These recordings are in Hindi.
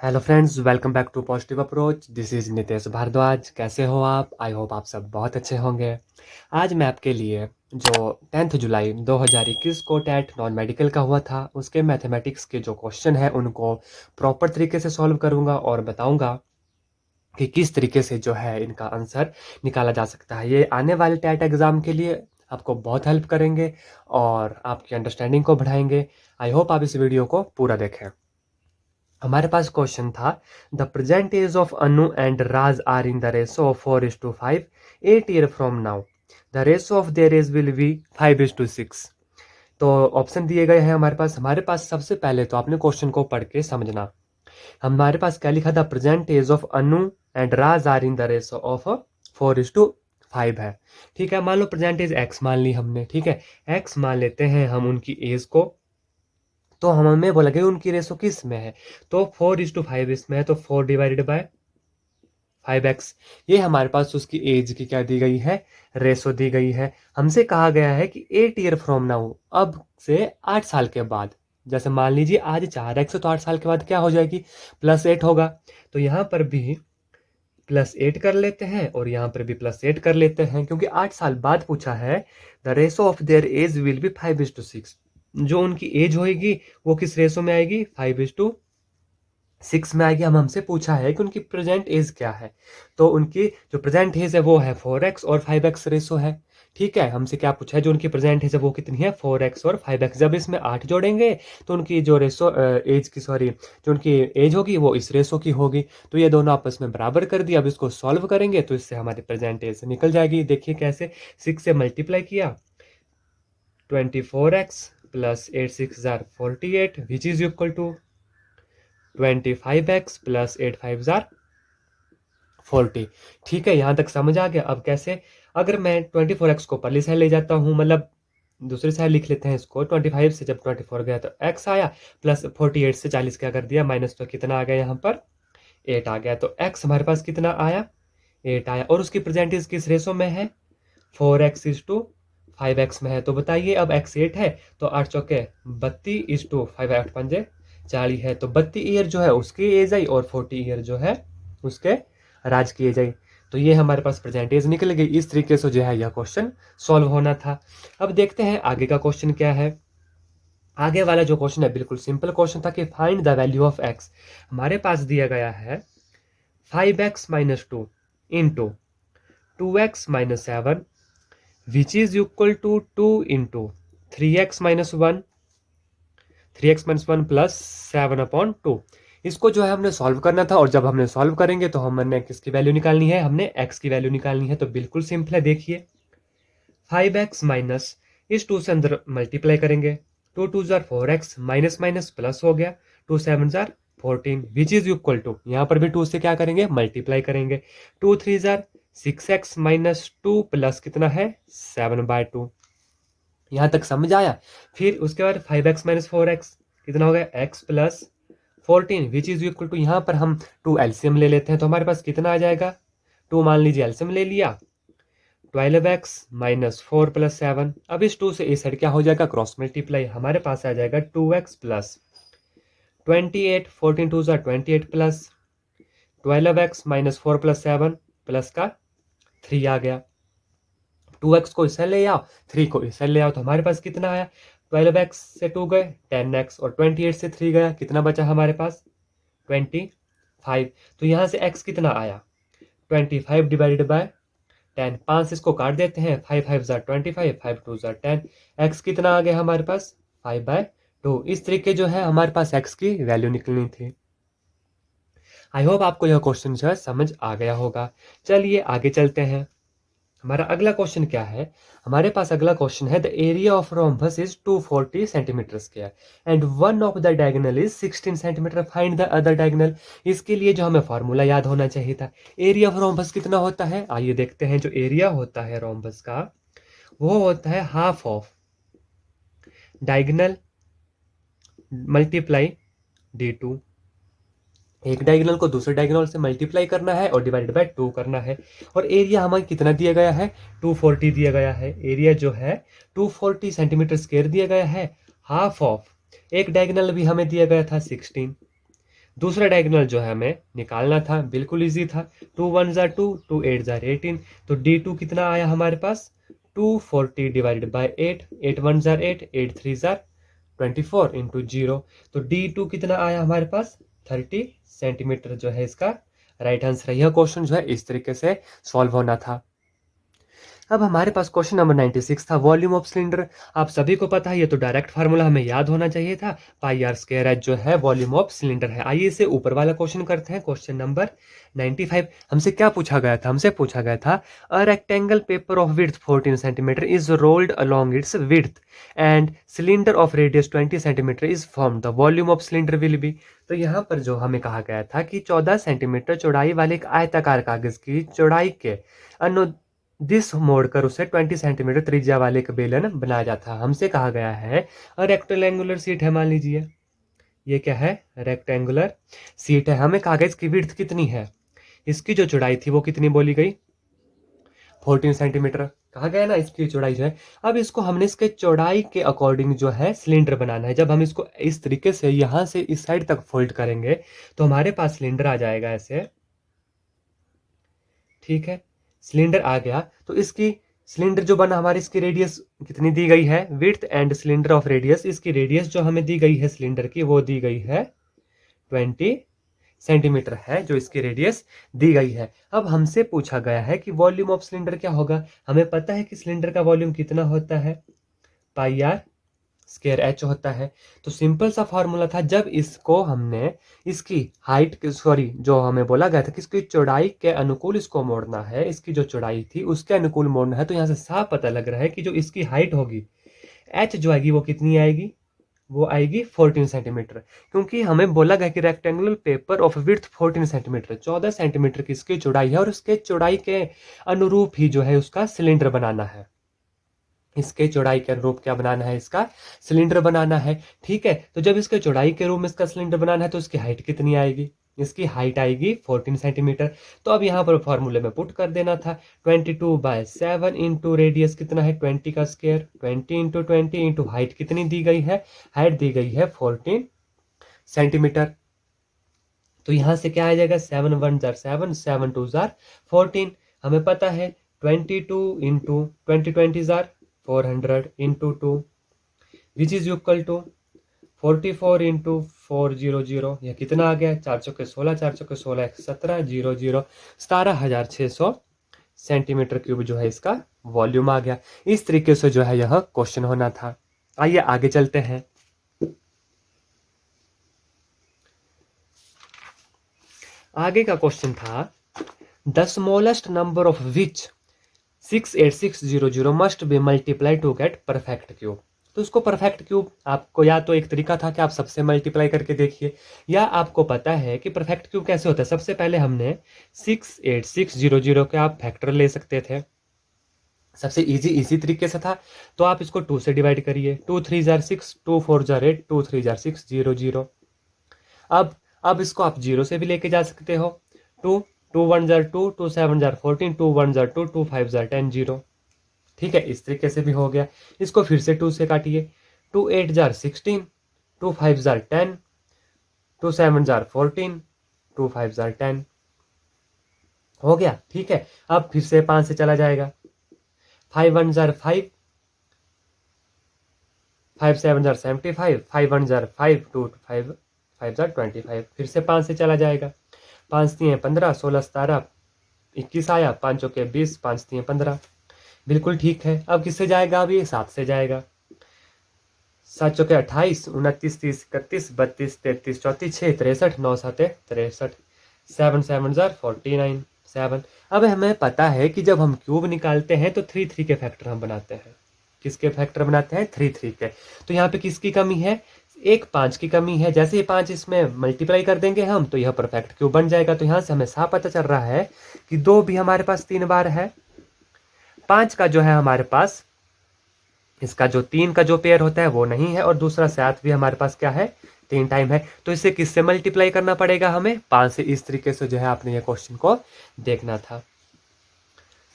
Hello friends, welcome back to positive approach. This is Nitesh Bhardwaj. कैसे हो आप? आई होप आप सब बहुत अच्छे होंगे। आज मैं आपके लिए जो 10th जुलाई 2021 को टेट नॉन मेडिकल का हुआ था उसके मैथमेटिक्स के जो क्वेश्चन है उनको प्रॉपर तरीके से सॉल्व करूंगा और बताऊंगा कि किस तरीके से जो है इनका आंसर निकाला जा सकता है। ये आने वाले टेट एग्ज़ाम के लिए आपको बहुत हेल्प करेंगे और आपकी अंडरस्टैंडिंग को बढ़ाएंगे। आई होप आप इस वीडियो को पूरा देखें। हमारे पास क्वेश्चन था, the present age of Anu and Raj are in the ratio of 4:5 8 year from now. The ratio of their age will be 5:6। तो ऑप्शन दिए गए हैं हमारे पास सबसे पहले तो आपने क्वेश्चन को पढ़ के समझना। हमारे पास क्या लिखा था? Present age of Anu and Raj are in the ratio of 4:5 है। ठीक है, मान लो प्रेजेंट एज एक्स मान ली हमने। ठीक है, एक्स मान लेते हैं हम उनकी एज को। तो हमें बोला गया उनकी रेशो किस में है, तो 4:5 इसमें है, तो 4/5x। ये हमारे पास उसकी एज की क्या दी गई है? रेशो दी गई है। हमसे कहा गया है कि 8 ईयर फ्रॉम नाउ, अब से 8 साल के बाद। जैसे मान लीजिए आज 4x है तो 8 साल के बाद क्या हो जाएगी? +8 होगा। तो यहाँ पर भी +8 कर लेते हैं और यहाँ पर भी +8 कर लेते हैं, क्योंकि 8 साल बाद पूछा है। The ratio of their age will be 5:6। जो उनकी एज होगी वो किस रेशो में आएगी? 5:6 में आएगी। हम हमसे पूछा है कि उनकी प्रेजेंट एज क्या है, तो उनकी जो प्रेजेंट एज है वो है 4x और 5x रेशो है। ठीक है, हमसे क्या पूछा है? जो उनकी प्रेजेंट एज है वो कितनी है? 4x और 5x। जब इसमें 8 जोड़ेंगे तो उनकी जो रेशो एज की सॉरी जो उनकी एज होगी वो इस रेशो की होगी। तो ये दोनों आपस में बराबर कर दिया। अब इसको सॉल्व करेंगे तो इससे हमारी प्रेजेंट एज निकल जाएगी। देखिए कैसे, 6 से मल्टीप्लाई किया, 24x plus 8 6 = 48 which is equal to 25x plus 8 5 = 40। ठीक है, यहाँ तक समझ आ गया। अब कैसे? अगर मैं 24x को परली साइड ले जाता हूँ, मतलब दूसरी साइड लिख लेते हैं इसको। 25 से जब 24 गया तो x आया, प्लस 48 से 40 क्या कर दिया? माइनस। तो कितना आ गया यहाँ पर? 8 आ गया। तो x हमारे पास कितना आया? 8 आया। और उसकी प्रेजेंटेज किस रेशो में है? 4x:5x में है। तो बताइए, अब x 8 है तो 8 चौके 32:5 8 पंजे 40 है। तो 32 ईयर जो है उसकी एज आई और 40 ईयर जो है उसके राज की एज आई। तो ये हमारे पास प्रेजेंटेज निकल गई। इस तरीके से जो है यह क्वेश्चन सॉल्व होना था। अब देखते हैं आगे का क्वेश्चन क्या है। आगे वाला जो क्वेश्चन है बिल्कुल सिंपल क्वेश्चन था कि find the value of x। हमारे पास दिया गया है 5x-2 into 2x-7 which is equal to 2 into 3x-1 3x-1 plus 7/2। इसको जो है हमने सॉल्व करना था, और जब हमने सॉल्व करेंगे तो हमने किसकी वैल्यू निकालनी है? हमने x की वैल्यू निकालनी है। तो बिल्कुल सिंपल है, देखिए 5x माइनस इस 2 से अंदर मल्टीप्लाई करेंगे, 2 2 = 4x, माइनस माइनस प्लस हो गया, 2 7 = 14 विच इज इक्वल टू, यहाँ पर भी 2 से क्या करेंगे? मल्टीप्लाई करेंगे, 2 3 = 6x-2 प्लस कितना है? 7/2। यहाँ तक समझ आया? फिर उसके बाद 5x-4x कितना हो गया? x plus 14 which is equal to, यहाँ पर हम 2 एलसीएम ले लेते हैं तो हमारे पास कितना आ जाएगा? 2 मान लीजिए एलसीएम ले लिया, 12x-4 प्लस 7। अब इस 2 से इस साइड क्या हो जाएगा? Cross multiply. हमारे पास आ जाएगा 2x plus 28, 14 2 28 plus 12x-4 plus 7 plus का 3 आ गया। 2x को इस साइड ले आओ, 3 को इस साइड ले आओ, तो हमारे पास कितना आया? 12x से 2 गए 10x, और 28 से 3 गया, कितना बचा हमारे पास? 25। तो यहाँ से x कितना आया? 25 डिवाइडेड बाय 10। 5 इसको काट देते हैं, 5 5 = 25, 5 2 = 10। x कितना आ गया हमारे पास? 5/2। इस तरीके जो है हमारे पास x की वैल्यू निकलनी थी। आई होप आपको यह क्वेश्चन जो है समझ आ गया होगा। चलिए आगे चलते हैं। हमारा अगला क्वेश्चन क्या है? हमारे पास अगला क्वेश्चन है, the area of rhombus is 240 centimetre square and one of the diagonal is 16 centimetre, find the other diagonal. इसके लिए जो हमें फॉर्मूला याद होना चाहिए था। एरिया ऑफ रोम्बस कितना होता है? आइए देखते हैं। जो एरिया होता है रोम्बस का वो होता है half of diagonal multiply d2। एक डायगोनल को दूसरे डायगोनल से मल्टीप्लाई करना है और डिवाइडेड बाय 2 करना है। और एरिया हमें कितना दिया गया है? 240 दिया गया है। एरिया जो है 240 सेंटीमीटर स्क्वायर दिया गया है। हाफ ऑफ एक डायगोनल भी हमें दिया गया था 16, दूसरा डायगोनल जो है हमें निकालना था, बिल्कुल इजी था। 2 1 जार 2, 2 8 जार 18, तो D2 कितना आया हमारे पास 240 divided by 8, 8 1 jar 8, 8 3 jar 24 into 0, तो D2 कितना आया हमारे पास 30 सेंटीमीटर जो है इसका राइट आंसर है। यह क्वेश्चन जो है इस तरीके से सॉल्व होना था। अब हमारे पास क्वेश्चन नंबर 96 था, वॉल्यूम ऑफ सिलेंडर। आप सभी को पता है, ये तो डायरेक्ट फार्मूला हमें याद होना चाहिए था, पाई आर स्क्वायर एच जो है वॉल्यूम ऑफ सिलेंडर है। आइए इसे ऊपर वाला क्वेश्चन करते हैं, क्वेश्चन नंबर 95। हमसे क्या पूछा गया था? हमसे पूछा गया था a rectangle paper of width 14 centimetre is rolled along it's width and cylinder of radius 20 centimetre is form, the volume of cylinder will be. तो यहाँ पर जो हमें कहा गया था कि 14 सेंटीमीटर चौड़ाई वाले एक आयताकार कागज की चौड़ाई के अनु दिस मोड़कर उसे 20 सेंटीमीटर त्रिज्या वाले एक बेलन बनाया जाता है। हमसे कहा गया है और रेक्टेंगुलर सीट है, मान लीजिए ये क्या है, रेक्टेंगुलर सीट है। हमें कहा गया इसकी विड्थ कितनी है, इसकी जो चौड़ाई थी वो कितनी बोली गई 14 सेंटीमीटर कहा गया ना, इसकी चौड़ाई जो है। अब इसको हमने इसके चौड़ाई के अकॉर्डिंग जो है सिलेंडर बनाना है। जब हम इसको इस तरीके से यहां से इस साइड तक फोल्ड करेंगे तो हमारे पास सिलेंडर आ जाएगा ऐसे, ठीक है। सिलेंडर आ गया तो इसकी सिलेंडर जो बना हमारी, इसकी रेडियस कितनी दी गई है, width and cylinder of radius, इसकी रेडियस जो हमें दी गई है सिलेंडर की वो दी गई है 20 सेंटीमीटर है, जो इसकी रेडियस दी गई है। अब हमसे पूछा गया है कि वॉल्यूम ऑफ सिलेंडर क्या होगा। हमें पता है कि सिलेंडर का वॉल्यूम कितना होता है, पाई आर स्क्वायर एच होता है। तो सिंपल सा फॉर्मूला था, जब इसको हमने इसकी हाइट सॉरी जो हमें बोला गया था कि इसकी चौड़ाई के अनुकूल इसको मोड़ना है, इसकी जो चौड़ाई थी उसके अनुकूल मोड़ना है, तो यहाँ से साफ पता लग रहा है कि जो इसकी हाइट होगी एच जो आएगी वो कितनी आएगी, वो आएगी 14 सेंटीमीटर। क्योंकि हमें बोला गया कि rectangular paper of width 14 centimetre, 14 centimetre की इसकी चौड़ाई है और उसके चौड़ाई के अनुरूप ही जो है उसका सिलेंडर बनाना है। इसके चौड़ाई के अनुरूप क्या बनाना है, इसका सिलेंडर बनाना है, ठीक है। तो जब इसके चौड़ाई के रूप में इसका सिलेंडर बनाना है तो इसकी हाइट कितनी आएगी, इसकी हाइट आएगी 14 सेंटीमीटर। तो अब यहाँ पर फॉर्मूले में पुट कर देना था 22/7 इंटू रेडियस कितना है 20 का स्क्वायर, 20 इंटू 20 इंटू हाइट कितनी दी गई है, हाइट दी गई है 14 सेंटीमीटर। तो यहाँ से क्या आ जाएगा 7 1 जार 7, 7 2 जार 14। हमें पता है 22 इंटू 20 जार 400 into 2 which is equal to 44 into 400, यह कितना आ गया 4 चौके 16, 4 चौके 16 17 0 0 17,600 सेंटीमीटर क्यूब जो है इसका वॉल्यूम आ गया। इस तरीके से जो है यह क्वेश्चन होना था। आइए आगे चलते हैं। आगे का क्वेश्चन था the smallest number of which 68600 must be multiply to get perfect cube. तो उसको परफेक्ट क्यूब आपको या तो एक तरीका था कि आप सबसे मल्टीप्लाई करके देखिए, या आपको पता है कि परफेक्ट क्यूब कैसे होता है। सबसे पहले हमने 68600 के आप फैक्टर ले सकते थे, सबसे इजी तरीके से था। तो आप इसको 2 से डिवाइड करिए, 2 3 जार 6, 2 4 जार 8, 2 3 जार 6 0 0। अब इसको आप 0 से भी लेके जा सकते हो, 2 2 1 जार 2, 2 7 जार 14, 2 1 जार 2, 2 5 जार 10 0, ठीक है। इस तरीके से भी हो गया। इसको फिर से 2 से काटिए, 2 8 जार 16, 2 5 जार 10, 2 7 जार 14, 2 5 जार 10 हो गया, ठीक है। अब फिर से 5 से चला जाएगा, 5 1 जार 5, 5 7 जार 75, 5 1 जार 5, 2 5 5 जार 25, फिर से 5 से चला जाएगा, 5 3 15, 16 17 21 आया, 5 चौके 20, 5 3 15, बिल्कुल ठीक है। अब किससे जाएगा, अब ये 7 से जाएगा, 7 चौके 28, 29 30 31 32 33 34 6 63, 9 7 63, 7 7 जार 49 7। अब हमें पता है कि जब हम क्यूब निकालते हैं तो 3 3 के फैक्टर हम बनाते हैं। किसके फैक्टर बनाते हैं, 3 3 के। तो यहाँ पे किसकी कमी है, एक 5 की कमी है। जैसे ही 5 इसमें मल्टीप्लाई कर देंगे हम तो यह परफेक्ट क्यूब बन जाएगा। तो यहाँ से हमें साफ पता चल रहा है कि 2 भी हमारे पास 3 बार है, 5 का जो है हमारे पास इसका जो 3 का जो पेयर होता है वो नहीं है, और दूसरा 7 भी हमारे पास क्या है 3 टाइम है। तो इसे किससे मल्टीप्लाई करना पड़ेगा हमें, 5 से। इस तरीके से जो है आपने ये क्वेश्चन को देखना था।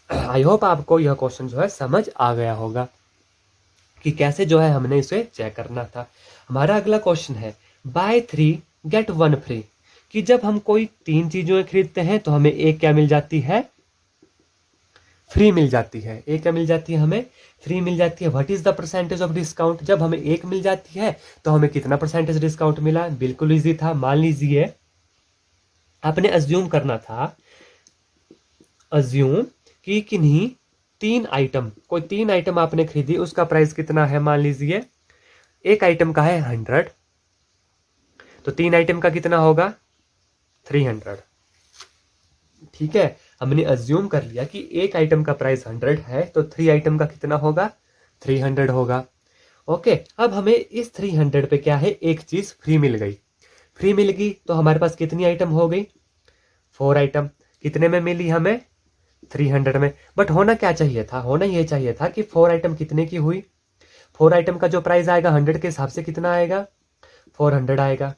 आई होप आपको यह क्वेश्चन जो है समझ आ गया होगा कि कैसे जो है हमने इसे चेक करना था। हमारा अगला क्वेश्चन है बाय 3 गेट 1 फ्री। कि जब हम कोई 3 चीज़ें खरीदते हैं तो हमें एक क्या मिल जाती है, फ्री मिल जाती है। एक क्या मिल जाती है, हमें फ्री मिल जाती है। What is the percentage of discount? जब हमें एक मिल जाती है तो हमें कितना परसेंटेज डिस्काउंट मिला? बिल्कुल इजी था। मान लीजिए आपने अज्यूम करना था, अज्यूम कि किन्हीं 3 आइटम, कोई 3 आइटम आपने खरीदी, उसका प्राइस कितना है? मान लीजिए एक आइटम का है 100, तो 3 आइटम का कितना होगा? 300। ठीक है, हमने अज्यूम कर लिया कि एक आइटम का प्राइस 100 है, तो 3 आइटम का कितना होगा? 300 होगा। ओके, अब हमें इस 300 पे क्या है, एक चीज फ्री मिल गई। फ्री मिल गई तो हमारे पास कितनी आइटम हो गई? 4 आइटम। कितने में मिली हमें? 300 में। बट होना क्या चाहिए था? होना ये चाहिए था कि 4 आइटम कितने की हुई? 4 आइटम का जो प्राइस आएगा 100 के हिसाब से कितना आएगा? 400 आएगा।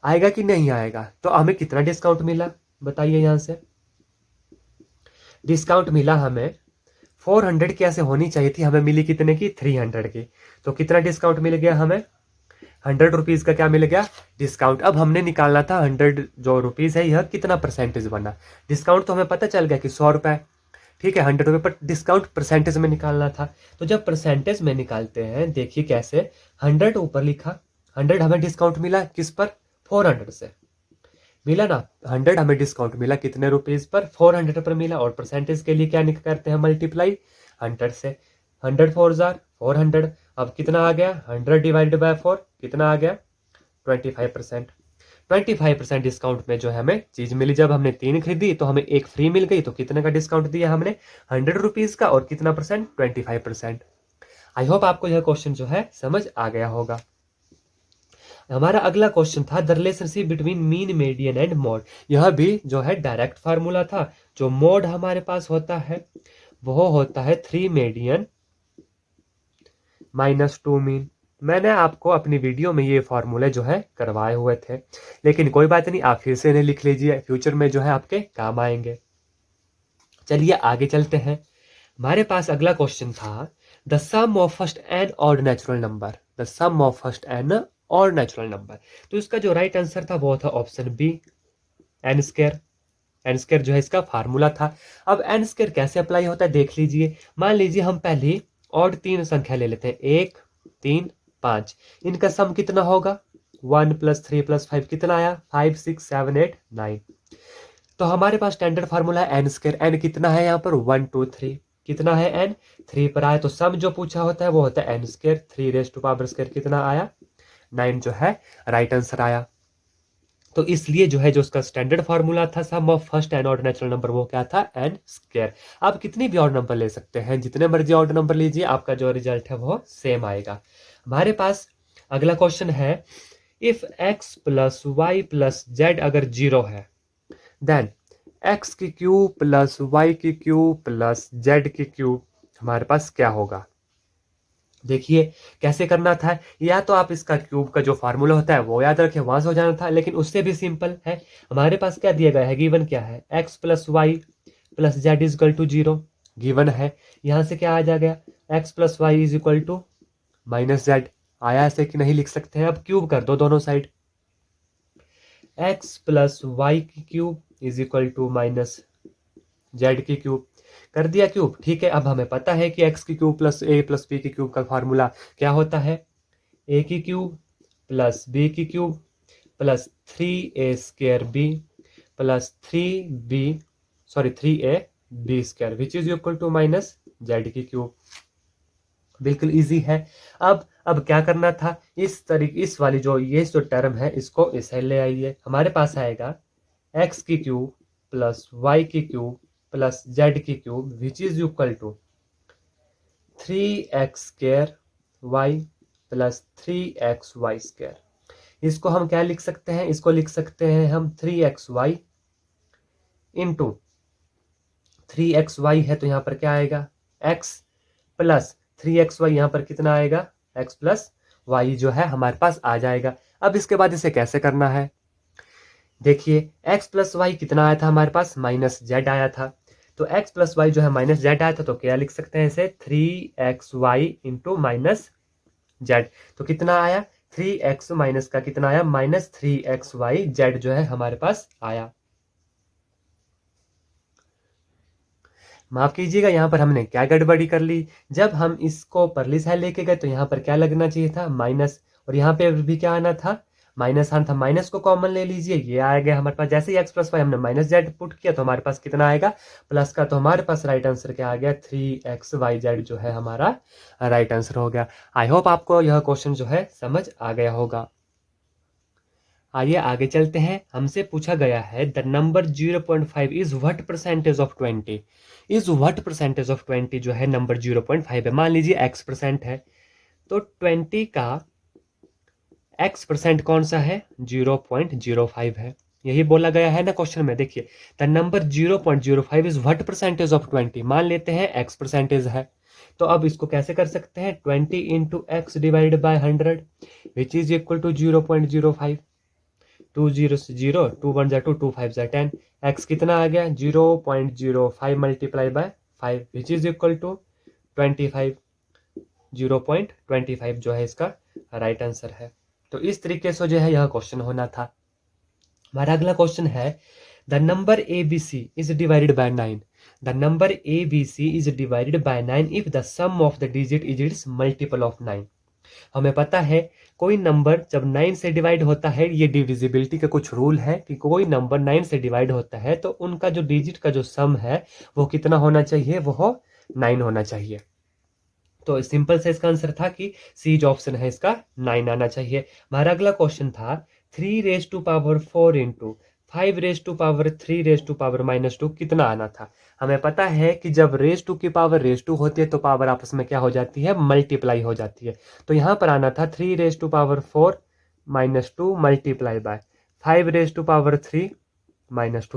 आएगा कि नहीं आएगा? तो हमें कितना डिस्काउंट मिला बताइए? यहां से डिस्काउंट मिला हमें 400 की, ऐसे होनी चाहिए थी, हमें मिली कितने की? 300 की। तो कितना डिस्काउंट मिल गया हमें? 100 रुपीज का क्या मिल गया? डिस्काउंट। अब हमने निकालना था 100 जो रुपीज है, यह कितना परसेंटेज बना। डिस्काउंट तो हमें पता चल गया कि 100 रुपए। ठीक है, 100 रुपए, पर डिस्काउंट परसेंटेज में निकालना था। तो जब परसेंटेज में निकालते हैं, देखिए कैसे, 100 ऊपर लिखा, 100 हमें डिस्काउंट मिला किस पर? 400 से मिला ना। 100 हमें डिस्काउंट मिला कितने रुपीज पर? 400 पर मिला। और परसेंटेज के लिए क्या करते हैं? मल्टीप्लाई 100 से। 100 4 जार 400। अब कितना आ गया? 100 डिवाइडेड बाय 4 कितना आ गया? 25%। 25% डिस्काउंट में जो है हमें चीज मिली। जब हमने 3 खरीदी तो हमें एक फ्री मिल गई। तो कितने का डिस्काउंट दिया हमने? 100 रुपीज का। और कितना परसेंट? 25%। आई होप आपको यह क्वेश्चन जो है समझ आ गया होगा। हमारा अगला क्वेश्चन था the relationship between mean, median and mode. यह भी जो है डायरेक्ट फार्मूला था। जो मोड हमारे पास होता है वो होता है 3 मीडियन माइनस 2 मीन। मैंने आपको अपनी वीडियो में ये फॉर्मूले जो है करवाए हुए थे, लेकिन कोई बात नहीं, आप फिर से इन्हें लिख लीजिए, फ्यूचर में जो है आपके काम आएंगे। चलिए आगे चलते हैं। हमारे पास अगला क्वेश्चन था the sum of first n odd natural number. The sum of first n odd natural number. तो इसका जो राइट आंसर था वो था option B, n square. N square जो है इसका फार्मूला था। अब एन स्क्वायर कैसे अप्लाई होता है देख लीजिए। मान लीजिए हम पहले ऑड 3 संख्या ले लेते हैं, 1 3 5। इनका सम कितना होगा? 1 + 3 + 5 कितना आया? 5 6 7 8 9। तो हमारे पास स्टैंडर्ड फार्मूला है एन स्क्वायर। एन कितना है यहाँ पर? 1 2 3। कितना है एन? 3 पर आया। तो सम जो पूछा होता है वो होता है एन स्क्वायर। 3 कितना आया? 9 जो है राइट आंसर आया। तो इसलिए जो है जो उसका स्टैंडर्ड फार्मूला था sum of first n odd natural number, वो क्या था? N square. आप कितनी भी ऑड नंबर ले सकते हैं, जितने मर्जी ऑड नंबर लीजिए, आपका जो रिजल्ट है वो सेम आएगा। हमारे पास अगला क्वेश्चन है इफ x + y + z अगर 0 है, देन x³ + y³ + z³ हमारे पास क्या होगा? देखिए कैसे करना था। या तो आप इसका क्यूब का जो फार्मूला होता है वो याद रखें, वहां से हो जाना था, लेकिन उससे भी सिंपल है। हमारे पास क्या दिया गया है? गिवन क्या है? x + y + z = 0 गिवन है। यहां से क्या आ जा गया? x + y = -z आया। ऐसे कि नहीं लिख सकते हैं? अब क्यूब कर दो दोनों साइड। x + y³ - z³ कर दिया क्यूब। ठीक है, अब हमें पता है कि x³ + a + b³ का फार्मूला क्या होता है? a³ + b³ + 3a² + 3ab² which is equal to -z³। बिल्कुल इजी है। अब क्या करना था? इस वाली जो टर्म है इसको इसे ले आइए। हमारे पास आएगा x³ + y³ + z³ which is equal to 3x² y + 3xy²। इसको हम क्या लिख सकते हैं? इसको लिख सकते हैं हम 3xy इंटू 3xy है तो यहाँ पर क्या आएगा? x + 3xy। यहाँ पर कितना आएगा? x + y जो है हमारे पास आ जाएगा। अब इसके बाद इसे कैसे करना है देखिए। x + y कितना आया था हमारे पास? -z आया था। तो x + y जो है -z आया था, तो क्या लिख सकते हैं इसे? 3xy into -z। तो कितना आया? 3x माइनस का कितना आया, -3xyz जो है हमारे पास आया। माफ कीजिएगा, यहाँ पर हमने क्या गड़बड़ी कर ली, जब हम इसको परली साइड लेके गए तो यहाँ पर क्या लगना चाहिए था, माइनस, और यहाँ पे भी क्या आना था, माइनस आना था। माइनस को कॉमन ले लीजिए, ये आ गया हमारे पास। जैसे ही x + y हमने -z पुट किया तो हमारे पास कितना आएगा, प्लस का, तो हमारे पास राइट आंसर क्या आ गया, 3xyz जो है हमारा राइट आंसर हो गया। आई होप आपको यह क्वेश्चन जो है समझ आ गया होगा। आइए आगे चलते हैं। हमसे पूछा गया है the number 0.5 is what percentage of 20, is what percentage of 20 जो है नंबर 0.5 है। मान लीजिए x% है, तो 20 का x% कौन सा है, 0.05 है। यही बोला गया है ना क्वेश्चन में। देखिए the number 0.05 is what percentage of 20, मान लेते हैं x% है, तो अब इसको कैसे कर सकते हैं, 20 into x divided by 100 which is equal to 0.05। 2 0 से 0, 2 1 जा 2, 2 5 जा 10, x कितना आ गया, 0.05 multiply by 5 which is equal to 25, 0.25 जो है इसका राइट आंसर है। तो इस तरीके से जो है यह क्वेश्चन होना था। हमारा अगला क्वेश्चन है the number ABC is divided by 9, the number ABC is divided by 9 if the sum of the digit is its multiple of 9। हमें पता है कोई नंबर जब 9 से डिवाइड होता है, ये डिविजिबिलिटी का कुछ रूल है कि कोई नंबर 9 से डिवाइड होता है तो उनका जो डिजिट का जो सम है वो कितना होना चाहिए, वो 9 होना चाहिए। तो सिंपल से इसका आंसर था कि सी जो ऑप्शन है इसका 9 आना चाहिए। हमारा अगला क्वेश्चन था 3⁴ इंटू 5⁻³ कितना आना था। हमें पता है कि जब रेज टू होती है तो पावर आपस में क्या हो जाती है, मल्टीप्लाई हो जाती है। तो यहाँ पर आना था 3⁴ मल्टीप्लाई बाय 5⁻³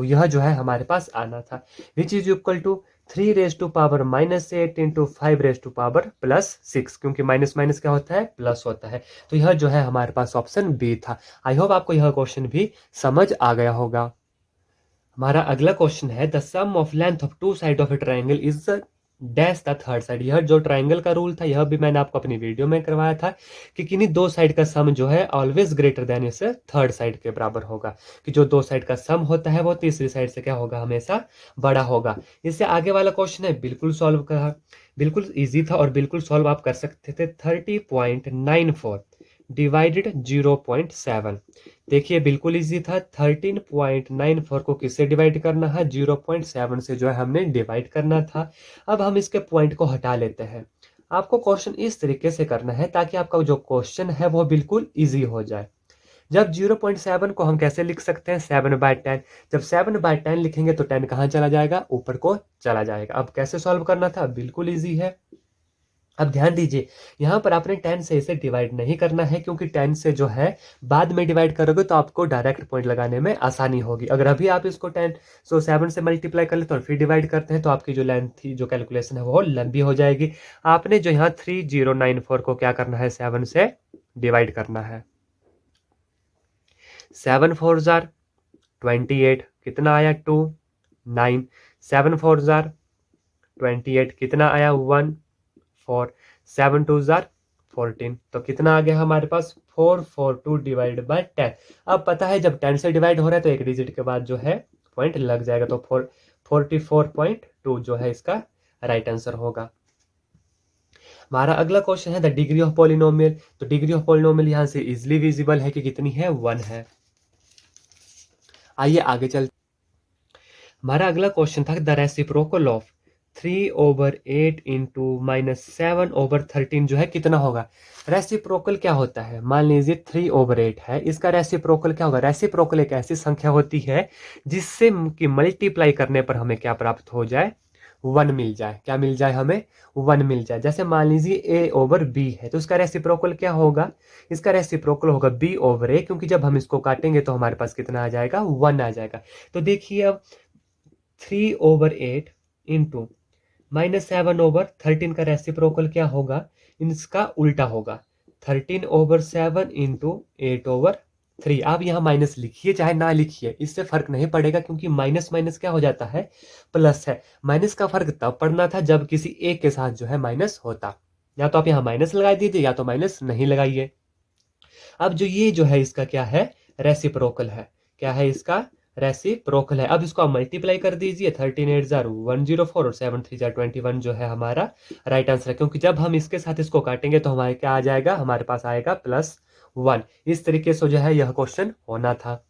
यह जो है हमारे पास आना था, which is equal to 3⁻⁻8 into 5⁻+6, क्योंकि माइनस माइनस क्या होता है, प्लस होता है। तो यह जो है हमारे पास ऑप्शन बी था। आई होप आपको यह क्वेश्चन भी समझ आ गया होगा। हमारा अगला क्वेश्चन है the sum of length of 2 side of a triangle is dash the third side. यह जो ट्राइंगल का रूल था यह भी मैंने आपको अपनी वीडियो में करवाया था कि किन्हीं दो साइड का सम जो है ऑलवेज ग्रेटर देन इस थर्ड साइड के बराबर होगा, कि जो दो साइड का सम होता है वो तीसरी साइड से क्या होगा, हमेशा बड़ा होगा। इससे आगे वाला क्वेश्चन है बिल्कुल सॉल्व करा, बिल्कुल इजी था और बिल्कुल सॉल्व आप कर सकते थे। 30.94 डिवाइडेड 0.7, देखिए बिल्कुल इजी था। 13.94 को किससे डिवाइड करना है, 0.7 से जो है हमने डिवाइड करना था। अब हम इसके पॉइंट को हटा लेते हैं। आपको क्वेश्चन इस तरीके से करना है ताकि आपका जो क्वेश्चन है वो बिल्कुल इजी हो जाए। जब 0.7 को हम कैसे लिख सकते हैं, 7/10। जब 7/10 लिखेंगे तो 10 कहाँ चला जाएगा, ऊपर को चला जाएगा। अब कैसे सॉल्व करना था, बिल्कुल इजी है। अब ध्यान दीजिए, यहाँ पर आपने 10 से इसे डिवाइड नहीं करना है, क्योंकि 10 से जो है बाद में डिवाइड करोगे तो आपको डायरेक्ट पॉइंट लगाने में आसानी होगी। अगर अभी आप इसको 7 से मल्टीप्लाई कर लेते और फिर डिवाइड करते हैं तो आपकी जो लेंथ थी, जो कैलकुलेशन है वो लंबी हो जाएगी। आपने जो यहाँ 3094 को क्या करना है, 7 से डिवाइड करना है। 7 4 जार 28, कितना आया 2 9, 7 4 जार 28, कितना आया 1 4, 7 2 जार 14, तो कितना आ गया हमारे पास 442 डिवाइड बाय 10। अब पता है जब 10 से डिवाइड हो रहा है तो एक डिजिट के बाद जो है पॉइंट लग जाएगा, तो 44.2 जो है इसका राइट आंसर होगा। हमारा अगला क्वेश्चन है द डिग्री ऑफ पॉलिनोमियल। तो डिग्री ऑफ पॉलिनोमियल यहाँ से इजिली विजिबल है कि कितनी है, 1 है। आइए आगे चलते। हमारा अगला क्वेश्चन था द रेसिप्रोकल ऑफ 3/8 इंटू -7/13 जो है कितना होगा। रेसिप्रोकल क्या होता है, मान लीजिए 3/8 है, इसका रेसिप्रोकल क्या होगा। रेसिप्रोकल एक ऐसी संख्या होती है जिससे कि मल्टीप्लाई करने पर हमें क्या प्राप्त हो जाए, 1 मिल जाए। क्या मिल जाए हमें, 1 मिल जाए। जैसे मान लीजिए A/B है तो इसका रेसिप्रोकल क्या होगा, इसका रेसिप्रोकल होगा B/A, क्योंकि जब हम इसको काटेंगे तो हमारे पास कितना आ जाएगा, 1 आ जाएगा। तो देखिए अब 3/8 इंटू -7/13 का रेसिप्रोकल क्या होगा, इसका उल्टा होगा। 13/7 इंटू 8/3। आप यहाँ माइनस लिखिए चाहे ना लिखिए, इससे फर्क नहीं पड़ेगा, क्योंकि माइनस माइनस क्या हो जाता है, प्लस है। माइनस का फर्क तब पड़ना था जब किसी एक के साथ जो है माइनस होता। या तो आप यहाँ माइनस लगा दीजिए या तो माइनस नहीं लगाइए। अब जो ये जो है इसका क्या है, रेसिप्रोकल है। क्या है इसका, रेसिप्रोकल है। अब इसको आप मल्टीप्लाई कर दीजिए, 13 8 जार 104 और 7 3 जार 21 जो है हमारा राइट आंसर है। क्योंकि जब हम इसके साथ इसको काटेंगे तो हमारे क्या आ जाएगा, हमारे पास आएगा +1। इस तरीके से जो है यह क्वेश्चन होना था।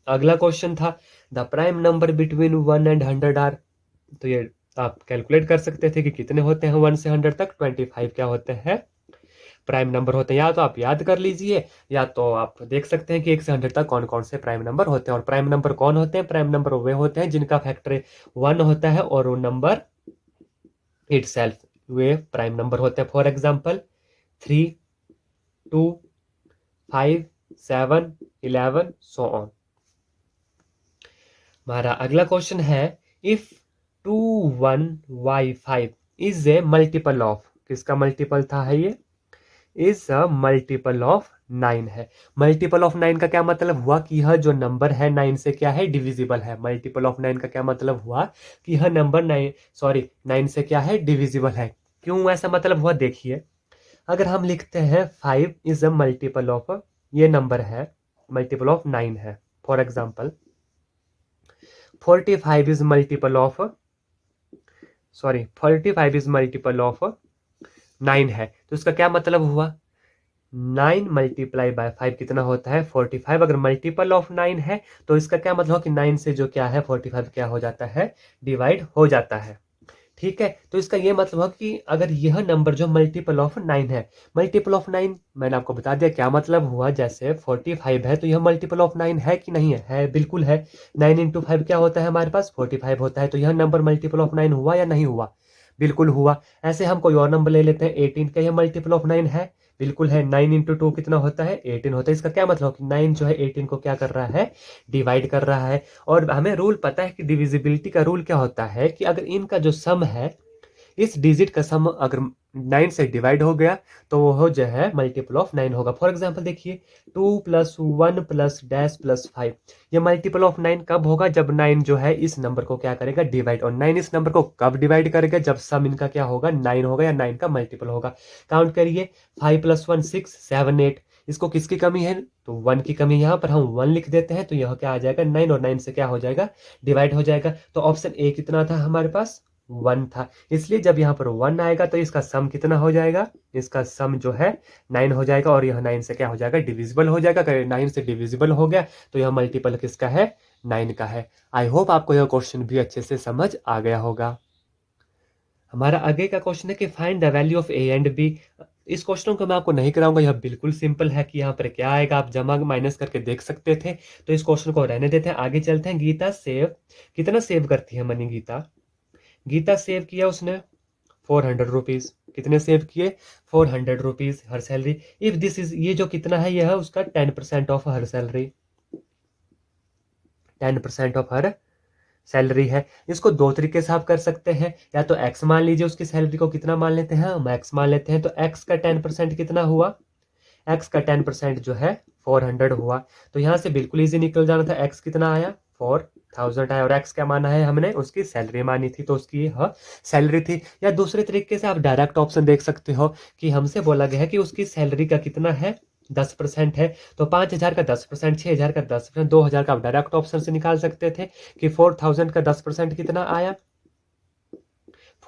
अगला क्वेश्चन था the prime number between 1 and 100 are. तो ये आप कैलकुलेट कर सकते थे कि कितने होते हैं 1 से 100 तक। 25 क्या होते हैं, प्राइम नंबर होते हैं। या तो आप याद कर लीजिए, या तो आप देख सकते हैं कि 1 से 100 तक कौन कौन से प्राइम नंबर होते हैं। और प्राइम नंबर कौन होते हैं, प्राइम नंबर वे होते हैं जिनका फैक्टर 1 होता है और वो नंबर इटसेल्फ वे प्राइम नंबर होते हैं। For example 3 2 5 7 11 so on. हमारा अगला क्वेश्चन है if 21y5 is a multiple of, किसका मल्टीपल था है ये, इज अ मल्टीपल ऑफ 9 है। मल्टीपल ऑफ 9 का क्या मतलब हुआ कि यह जो नंबर है 9 से क्या है, डिविजिबल है। मल्टीपल ऑफ 9 का क्या मतलब हुआ कि यह नंबर 9 से क्या है, डिविजिबल है। क्यों ऐसा मतलब हुआ, देखिए अगर हम लिखते हैं 5 इज अ मल्टीपल ऑफ, ये नंबर है मल्टीपल ऑफ 9 है। For example 45 is multiple of 45 is multiple of 9 है। तो इसका क्या मतलब हुआ, 9 मल्टीप्लाई बाय 5 कितना होता है 45। अगर मल्टीपल ऑफ 9 है तो इसका क्या मतलब हो कि 9 से जो क्या है 45 क्या हो जाता है, डिवाइड हो जाता है। ठीक है, तो इसका ये मतलब है कि अगर यह नंबर जो मल्टीपल ऑफ 9 है, मल्टीपल ऑफ 9 मैंने आपको बता दिया क्या मतलब हुआ। जैसे 45 है तो यह मल्टीपल ऑफ 9 है कि नहीं है, बिल्कुल है। 9 इंटू 5 क्या होता है हमारे पास 45 होता है। तो यह नंबर मल्टीपल ऑफ 9 हुआ या नहीं हुआ, बिल्कुल हुआ। ऐसे हम कोई और नंबर ले लेते हैं 18 का, यह मल्टीपल ऑफ 9 है, बिल्कुल है। 9 इंटू 2 कितना होता है 18 होता है। इसका क्या मतलब कि 9 जो है 18 को क्या कर रहा है, डिवाइड कर रहा है। और हमें रूल पता है कि डिविजिबिलिटी का रूल क्या होता है कि अगर इनका जो सम है, इस डिजिट का सम अगर 9 से डिवाइड हो गया तो वो जो है मल्टीपल ऑफ 9 होगा। फॉर एग्जाम्पल देखिए 2 + 1 + डैश + 5, ये मल्टीपल ऑफ 9 कब होगा, जब 9 जो है इस नंबर को क्या करेगा, डिवाइड। और 9 इस नंबर को कब डिवाइड करेगा, जब सम इनका क्या होगा 9 होगा या 9 का मल्टीपल होगा। काउंट करिए 5 + 1 6 7 8। इसको किसकी कमी है, तो 1 की कमी है। यहाँ पर हम 1 लिख देते हैं तो यह क्या आ जाएगा 9, और 9 से क्या हो जाएगा, डिवाइड हो जाएगा। तो ऑप्शन ए कितना था हमारे पास, 1 था। इसलिए जब यहाँ पर 1 आएगा तो इसका सम कितना हो जाएगा, इसका सम जो है 9 हो जाएगा। और यह 9 से क्या हो जाएगा, डिविजिबल हो जाएगा। अगर 9 से डिविजिबल हो गया तो यह मल्टीपल किसका है, 9 का है। आई होप आपको यह क्वेश्चन भी अच्छे से समझ आ गया होगा। हमारा आगे का क्वेश्चन है कि find the value of A and B. इस क्वेश्चन को मैं आपको नहीं कराऊंगा, यह बिल्कुल सिंपल है कि यहाँ पर क्या आएगा आप जमा माइनस करके देख सकते थे। तो इस क्वेश्चन को रहने देते हैं, आगे चलते हैं। गीता सेव कितना सेव करती है मनी, गीता सेव किया उसने 400 रुपीज। कितने सेव किए, 400 rupees her salary. If this is, ये जो कितना है यह है उसका 10% of her salary, 10% of her salary है। इसको दो तरीके से आप कर सकते हैं, या तो एक्स मान लीजिए, उसकी सैलरी को कितना मान लेते हैं हम, एक्स मान लेते हैं। तो एक्स का 10% कितना हुआ, एक्स का 10% जो है 400 हुआ। तो यहाँ से बिल्कुल इजी निकल जाना था, एक्स कितना आया 4000 आया। और एक्स क्या माना है हमने, उसकी सैलरी मानी थी, तो उसकी यह सैलरी थी। या दूसरे तरीके से आप डायरेक्ट ऑप्शन देख सकते हो कि हमसे बोला गया है कि उसकी सैलरी का कितना है 10% है। तो 5000 का 10%, 6000 का 10%, 2000 का आप डायरेक्ट ऑप्शन से निकाल सकते थे कि 4000 का 10% कितना आया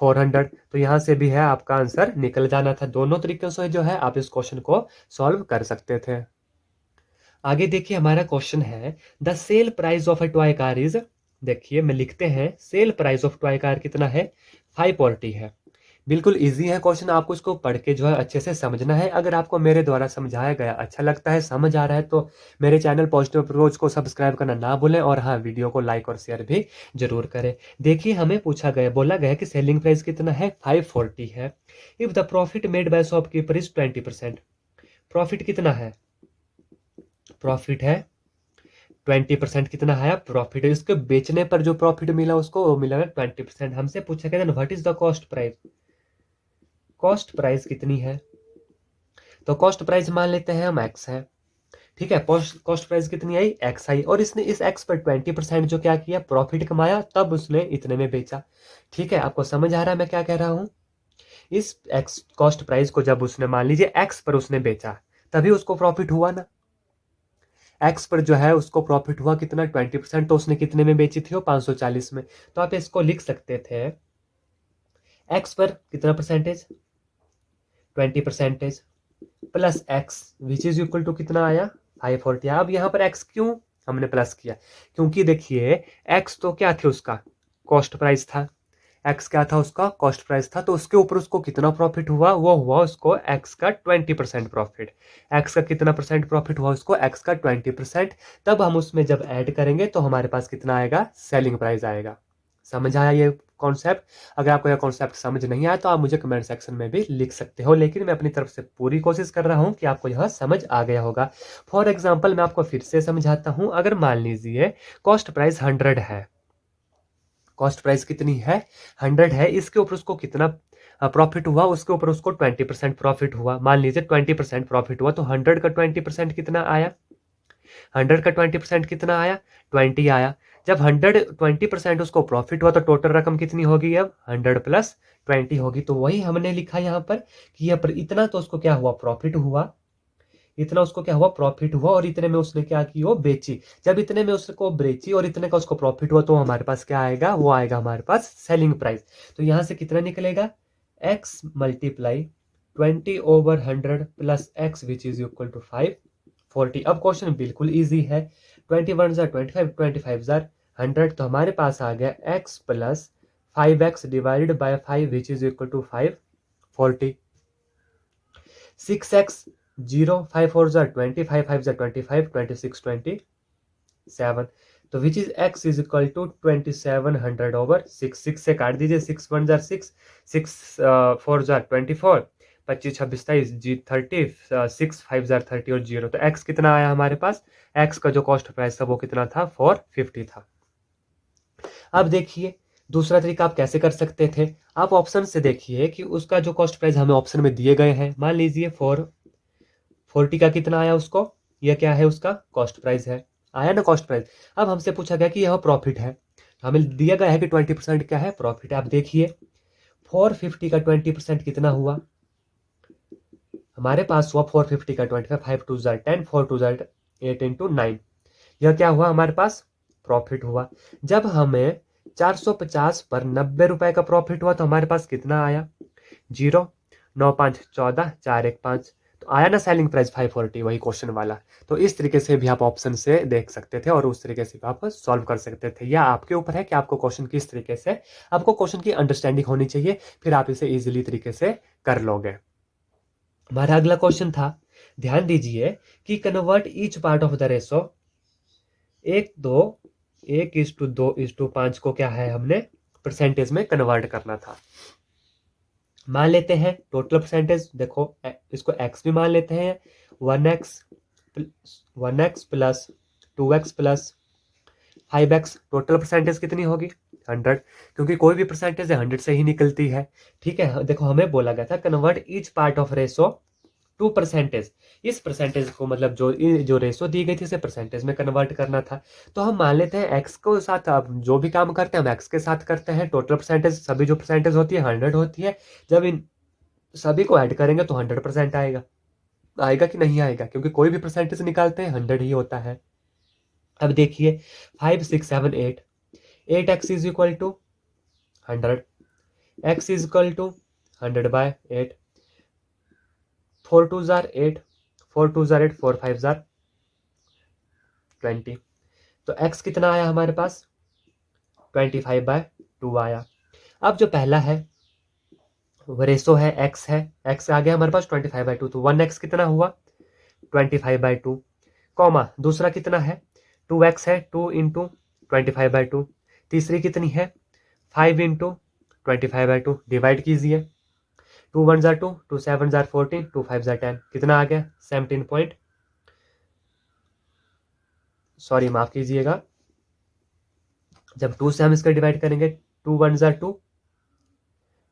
400। तो यहां से भी है आपका आंसर निकल जाना था। दोनों तरीकों से जो है आप इस क्वेश्चन को सॉल्व कर सकते थे। आगे देखिए हमारा क्वेश्चन है the sale price of a toy car is. देखिए मैं लिखते हैं sale price of toy car कितना है 540 है। बिल्कुल इजी है क्वेश्चन, आपको इसको पढ़ के जो है अच्छे से समझना है। अगर आपको मेरे द्वारा समझाया गया अच्छा लगता है, समझ आ रहा है, तो मेरे चैनल पॉजिटिव अप्रोच को सब्सक्राइब करना ना भूलें। और हाँ, वीडियो को लाइक और शेयर भी जरूर करें। देखिए हमें पूछा गया, बोला गया कि सेलिंग प्राइस कितना है 540 है। If the profit made by shopkeeper is 20%, profit कितना है, प्रॉफिट है 20%। कितना है प्रॉफिट, इसके बेचने पर जो प्रॉफिट मिला उसको वो मिला 20%। हमसे पूछा गया what is the cost price, cost price कितनी है। तो कॉस्ट प्राइस मान लेते हैं हम एक्स है, ठीक है। कॉस्ट प्राइस कितनी आई एक्स आई, और इसने इस एक्स पर 20% जो क्या किया प्रॉफिट कमाया, तब उसने इतने में बेचा। ठीक है, आपको समझ आ रहा है मैं क्या कह रहा हूं। इस एक्स कॉस्ट प्राइस को जब उसने मान लीजिए एक्स पर उसने बेचा, तभी उसको प्रॉफिट हुआ ना। एक्स पर जो है उसको प्रॉफिट हुआ कितना 20%, तो उसने कितने में बेची थी वो 540 में। तो आप इसको लिख सकते थे एक्स पर कितना percentage 20% plus x which is equal to कितना आया 540। अब यहाँ पर एक्स क्यों हमने प्लस किया, क्योंकि देखिए एक्स तो क्या थे उसका कॉस्ट प्राइस था, एक्स क्या था उसका कॉस्ट प्राइस था, तो उसके ऊपर उसको कितना प्रॉफिट हुआ, वो हुआ उसको एक्स का 20% प्रॉफिट। एक्स का कितना परसेंट प्रॉफिट हुआ उसको एक्स का 20%। तब हम उसमें जब ऐड करेंगे तो हमारे पास कितना आएगा सेलिंग प्राइस आएगा। समझ आया ये कॉन्सेप्ट? अगर आपको यह कॉन्सेप्ट समझ नहीं आया तो आप मुझे कमेंट सेक्शन में भी लिख सकते हो, लेकिन मैं अपनी तरफ से पूरी कोशिश कर रहा हूं कि आपको यह समझ आ गया होगा। फॉर एग्जाम्पल मैं आपको फिर से समझाता हूं। अगर मान लीजिए कॉस्ट प्राइस 100 है, कॉस्ट प्राइस कितनी है 100 है, इसके ऊपर उसको कितना प्रॉफिट हुआ, उसके ऊपर उसको 20% प्रॉफिट हुआ। मान लीजिए 20% प्रॉफिट हुआ, तो 100 का 20% कितना आया, 100 का 20% कितना आया 20 आया। जब 120% उसको प्रॉफिट हुआ तो टोटल रकम कितनी होगी अब 100 प्लस 20 होगी। तो वही हमने लिखा यहाँ पर कि यह पर इतना तो उसको क्या हुआ प्रॉफिट हुआ, इतना उसको क्या हुआ प्रॉफिट हुआ, और इतने में उसने क्या की वो बेची। जब इतने में उसको बेची और इतने का उसको प्रॉफिट हुआ तो हमारे पास क्या आएगा, वो आएगा हमारे पास सेलिंग प्राइस। तो यहां से कितना निकलेगा x multiply 20/100 plus x which is equal to 540। अब क्वेश्चन बिल्कुल इजी है, 21 जार 25, 25 जार 100, तो हमारे पास आ गया x plus 5x divided by 5 which is equal to 540। 6x 0, 5 4 जार 20, 5 5 जार 25, 26 27, तो which is x is equal to 2700/6। 6 से काट दीजिए, 6 1 जार 6, 6 4 जार 24, 25 26 27 जी 30, 6 5 जार 30 और 0। तो x कितना आया हमारे पास, x का जो कॉस्ट प्राइस था वो कितना था 450 था। अब देखिए दूसरा तरीका आप कैसे कर सकते थे। आप ऑप्शन से देखिए कि उसका जो कॉस्ट प्राइस हमें ऑप्शन में दिए गए हैं, मान लीजिए 440 का कितना आया उसको, यह क्या है उसका कॉस्ट प्राइस है, आया ना कॉस्ट प्राइस। अब हमसे पूछा गया कि यह प्रॉफिट है, हमें दिया गया है कि 20% क्या है प्रॉफिट है। आप देखिए 450 का 20% कितना हुआ, हमारे पास हुआ 450 का 25, 5 2 10, 4 2 8 इंटू 9, यह क्या हुआ हमारे पास प्रॉफिट हुआ। जब हमें 450 पर 90 रुपए का प्रॉफिट हुआ तो हमारे पास कितना आया 0, 9 5 14, 4 1 5, तो आया ना सेलिंग प्राइस 540, वही क्वेश्चन वाला। तो इस तरीके से भी आप ऑप्शन से देख सकते थे और उस तरीके से आप सॉल्व कर सकते थे, या आपके ऊपर है कि आपको क्वेश्चन किस तरीके से, आपको क्वेश्चन की अंडरस्टैंडिंग होनी चाहिए, फिर आप इसे इजीली तरीके से कर लोगे। हमारा अगला क्वेश्चन था, ध्यान दीजिए कि convert each part of the ratio 1:2:1:5 को क्या है हमने परसेंटेज में कन्वर्ट करना था। मान लेते हैं टोटल परसेंटेज, देखो इसको x भी मान लेते हैं, 1x plus 2x plus 5x, total percentage कितनी होगी 100, क्योंकि कोई भी परसेंटेज है 100 से ही निकलती है। ठीक है, देखो हमें बोला गया था convert each part of ratio two percentage, इस परसेंटेज को मतलब जो रेशो दी गई थी इसे परसेंटेज में कन्वर्ट करना था। तो हम मान लेते हैं एक्स को साथ, अब जो भी काम करते हैं हम एक्स के साथ करते हैं। टोटल परसेंटेज सभी जो परसेंटेज होती है 100 होती है, जब इन सभी को ऐड करेंगे तो 100% आएगा। आएगा कि नहीं आएगा, क्योंकि कोई भी परसेंटेज निकालते हैं 100 ही होता है। अब देखिए 5 6 7 8, 8x is equal to 100, x is equal to 100/8, 4 2 8, 4 2 8, 4 5 20, तो x कितना आया हमारे पास 25/2 आया। अब जो पहला है वो रेशो है x है, x आ गया हमारे पास 25/2, तो 1x कितना हुआ 25/2, कॉमा दूसरा कितना है 2x है, 2 इंटू 25/2, तीसरी कितनी है 5 इंटू 25/2, डिवाइड कीजिए, 2 1 2, 2 7 14, 2 5 10, कितना आ गया 17 पॉइंट, सॉरी माफ कीजिएगा, जब 2 से हम इसका डिवाइड करेंगे 2 1 2,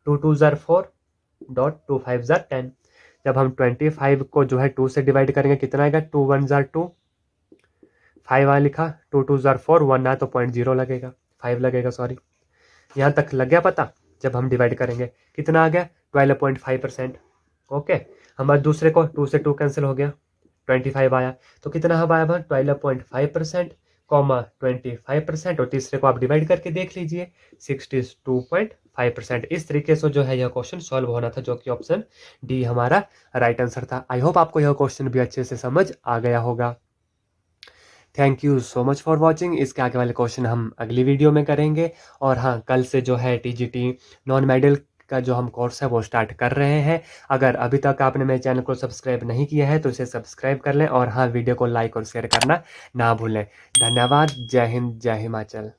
2 2 4.25 10, जब हम 25 को जो है 2 से डिवाइड करेंगे कितना आएगा 2 1 2, 5 आ लिखा, 2 2 4, 1 आ तो 0.0 लगेगा, 5 लगेगा सॉरी, यहाँ तक लग गया पता। जब हम डिवाइड करेंगे कितना आ गया 12.5%। ओके, हमारे दूसरे को 2 से 2 कैंसिल हो गया, 25 आया। तो कितना हम आया भाई 12.5% कॉमा 25%, और तीसरे को आप डिवाइड करके देख लीजिए 62.5%। इस तरीके से जो है यह क्वेश्चन सॉल्व होना था, जो कि ऑप्शन डी हमारा राइट आंसर था। आई होप आपको यह क्वेश्चन भी अच्छे से समझ आ गया होगा। Thank you so much for watching. इसके आगे वाले क्वेश्चन हम अगली वीडियो में करेंगे। और हाँ, कल से जो है टीजीटी नॉन मेडल का जो हम कोर्स है वो स्टार्ट कर रहे हैं। अगर अभी तक आपने मेरे चैनल को सब्सक्राइब नहीं किया है तो इसे सब्सक्राइब कर लें, और हाँ, वीडियो को लाइक और शेयर करना ना भूलें। धन्यवाद। जय हिंद, जय हिमाचल।